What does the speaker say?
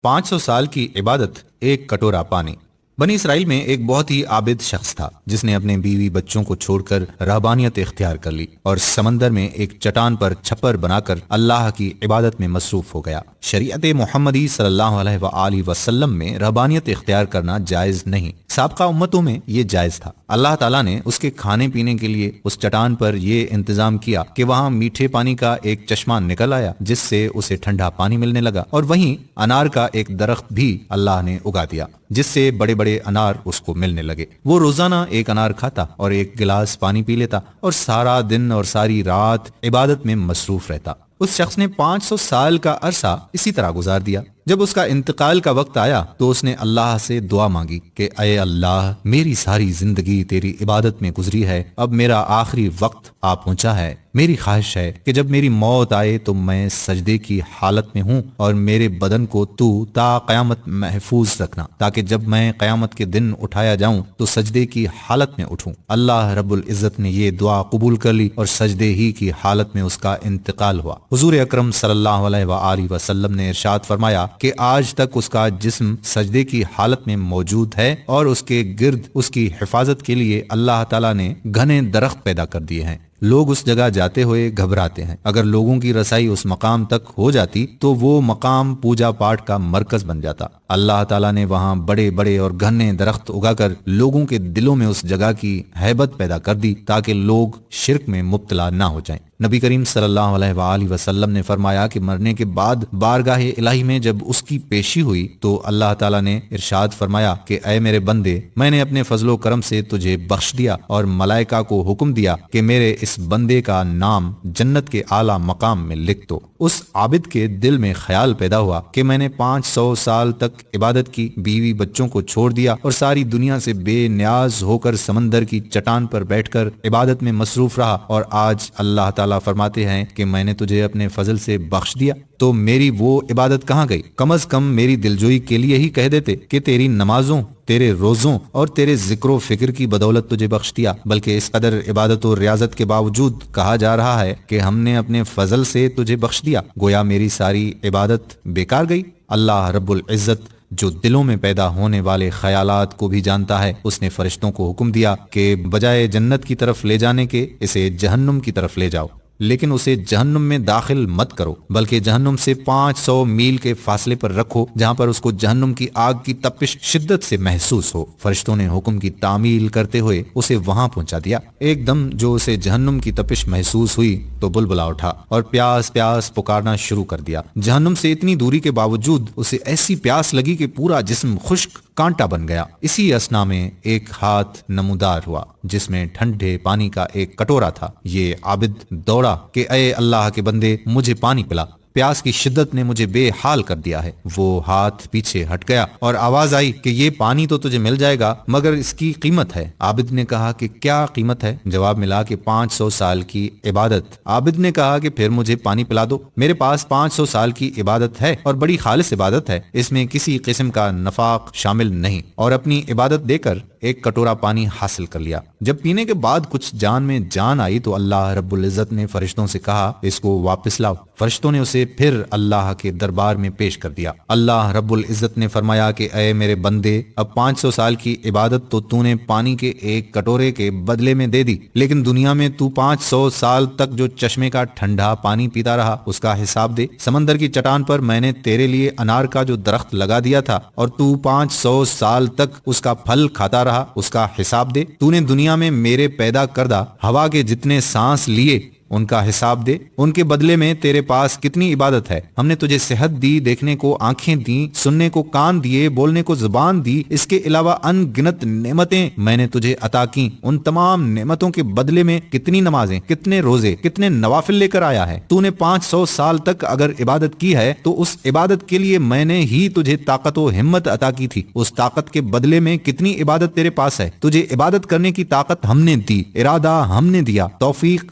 500 سال کی عبادت، ایک کٹورا پانی۔ بنی اسرائیل میں ایک بہت ہی عابد شخص تھا جس نے اپنے بیوی بچوں کو چھوڑ کر رہبانیت اختیار کر لی اور سمندر میں ایک چٹان پر چھپر بنا کر اللہ کی عبادت میں مصروف ہو گیا۔ شریعت محمدی صلی اللہ علیہ وآلہ وسلم میں رہبانیت اختیار کرنا جائز نہیں، سابقہ امتوں میں یہ جائز تھا۔ اللہ تعالیٰ نے اس کے کھانے پینے کے لیے اس چٹان پر یہ انتظام کیا کہ وہاں میٹھے پانی کا ایک چشمہ نکل آیا جس سے اسے ٹھنڈا پانی ملنے لگا، اور وہیں انار کا ایک درخت بھی اللہ نے اگا دیا جس سے بڑے بڑے انار اس کو ملنے لگے۔ وہ روزانہ ایک انار کھاتا اور ایک گلاس پانی پی لیتا اور سارا دن اور ساری رات عبادت میں مصروف رہتا۔ اس شخص نے 500 سال کا عرصہ اسی طرح گزار دیا۔ جب اس کا انتقال کا وقت آیا تو اس نے اللہ سے دعا مانگی کہ اے اللہ، میری ساری زندگی تیری عبادت میں گزری ہے، اب میرا آخری وقت آ پہنچا ہے۔ میری خواہش ہے کہ جب میری موت آئے تو میں سجدے کی حالت میں ہوں اور میرے بدن کو تو تا قیامت محفوظ رکھنا، تاکہ جب میں قیامت کے دن اٹھایا جاؤں تو سجدے کی حالت میں اٹھوں۔ اللہ رب العزت نے یہ دعا قبول کر لی اور سجدے ہی کی حالت میں اس کا انتقال ہوا۔ حضور اکرم صلی اللہ علیہ وآلہ وسلم نے ارشاد فرمایا کہ آج تک اس کا جسم سجدے کی حالت میں موجود ہے اور اس کے گرد اس کی حفاظت کے لیے اللہ تعالیٰ نے گھنے درخت پیدا کر دیے ہیں۔ لوگ اس جگہ جاتے ہوئے گھبراتے ہیں، اگر لوگوں کی رسائی اس مقام تک ہو جاتی تو وہ مقام پوجا پاٹ کا مرکز بن جاتا۔ اللہ تعالیٰ نے وہاں بڑے بڑے اور گھنے درخت اگا کر لوگوں کے دلوں میں اس جگہ کی ہیبت پیدا کر دی تاکہ لوگ شرک میں مبتلا نہ ہو جائیں۔ نبی کریم صلی اللہ علیہ وآلہ وسلم نے فرمایا کہ مرنے کے بعد بارگاہ الہی میں جب اس کی پیشی ہوئی تو اللہ تعالیٰ نے ارشاد فرمایا کہ اے میرے بندے، میں نے اپنے فضل و کرم سے تجھے بخش دیا اور ملائکہ کو حکم دیا کہ میرے اس بندے کا نام جنت کے اعلیٰ مقام میں لکھ دو۔ اس عابد کے دل میں خیال پیدا ہوا کہ میں نے 500 سال تک عبادت کی، بیوی بچوں کو چھوڑ دیا اور ساری دنیا سے بے نیاز ہو کر سمندر کی چٹان پر بیٹھ کر عبادت میں مصروف رہا، اور آج اللہ تعالیٰ فرماتے ہیں کہ میں نے تجھے اپنے فضل سے بخش دیا، تو میری وہ عبادت کہاں گئی؟ کم از کم میری دلجوئی کے لیے ہی کہہ دیتے کہ تیری نمازوں، تیرے روزوں اور تیرے ذکر و فکر کی بدولت تجھے بخش دیا، بلکہ اس قدر عبادت و ریاضت کے باوجود کہا جا رہا ہے کہ ہم نے اپنے فضل سے تجھے بخش دیا، گویا میری ساری عبادت بیکار گئی۔ اللہ رب العزت جو دلوں میں پیدا ہونے والے خیالات کو بھی جانتا ہے، اس نے فرشتوں کو حکم دیا کہ بجائے جنت کی طرف لے جانے کے اسے جہنم کی طرف لے جاؤ، لیکن اسے جہنم میں داخل مت کرو، بلکہ جہنم سے 500 میل کے فاصلے پر رکھو جہاں پر اس کو جہنم کی آگ کی تپش شدت سے محسوس ہو۔ فرشتوں نے حکم کی تعمیل کرتے ہوئے اسے وہاں پہنچا دیا۔ ایک دم جو اسے جہنم کی تپش محسوس ہوئی تو بلبلا اٹھا اور پیاس پیاس پکارنا شروع کر دیا۔ جہنم سے اتنی دوری کے باوجود اسے ایسی پیاس لگی کہ پورا جسم خشک کانٹا بن گیا۔ اسی اثنا میں ایک ہاتھ نمودار ہوا جس میں ٹھنڈے پانی کا ایک کٹورا تھا۔ یہ عابد دوڑا کہ اے اللہ کے بندے، مجھے پانی پلا، پیاس کی شدت نے مجھے بے حال کر دیا ہے۔ وہ ہاتھ پیچھے ہٹ گیا اور آواز آئی کہ یہ پانی تو تجھے مل جائے گا مگر اس کی قیمت ہے۔ عابد نے کہا کہ کیا قیمت ہے؟ جواب ملا کہ 500 سال کی عبادت۔ عابد نے کہا کہ پھر مجھے پانی پلا دو، میرے پاس 500 سال کی عبادت ہے اور بڑی خالص عبادت ہے، اس میں کسی قسم کا نفاق شامل نہیں، اور اپنی عبادت دے کر ایک کٹورا پانی حاصل کر لیا۔ جب پینے کے بعد کچھ جان میں جان آئی تو اللہ رب العزت نے فرشتوں سے کہا اس کو واپس لاؤ۔ فرشتوں نے اسے پھر اللہ کے دربار میں پیش کر دیا۔ اللہ رب العزت نے فرمایا کہ اے میرے بندے، اب 500 سال کی عبادت تو نے پانی کے ایک کٹورے کے بدلے میں دے دی، لیکن دنیا میں تو 500 سال تک جو چشمے کا ٹھنڈا پانی پیتا رہا اس کا حساب دے۔ سمندر کی چٹان پر میں نے تیرے لیے انار کا جو درخت لگا دیا تھا اور تو 500 سال تک اس کا پھل کھاتا رہا، اس کا حساب دے۔ تو نے دنیا میں میرے پیدا کردہ ہوا کے جتنے سانس لیے ان کا حساب دے۔ ان کے بدلے میں تیرے پاس کتنی عبادت ہے؟ ہم نے تجھے صحت دی، دیکھنے کو آنکھیں دیں، سننے کو کان دیے، بولنے کو زبان دی، اس کے علاوہ ان گنت نعمتیں میں نے تجھے عطا کی۔ ان تمام نعمتوں کے بدلے میں کتنی نمازیں، کتنے روزے، کتنے نوافل لے کر آیا ہے؟ تو نے 500 سال تک اگر عبادت کی ہے تو اس عبادت کے لیے میں نے ہی تجھے طاقت و ہمت عطا کی تھی۔ اس طاقت کے بدلے میں کتنی عبادت تیرے پاس ہے؟ تجھے عبادت کرنے کی طاقت ہم نے دی، ارادہ ہم نے دیا، توفیق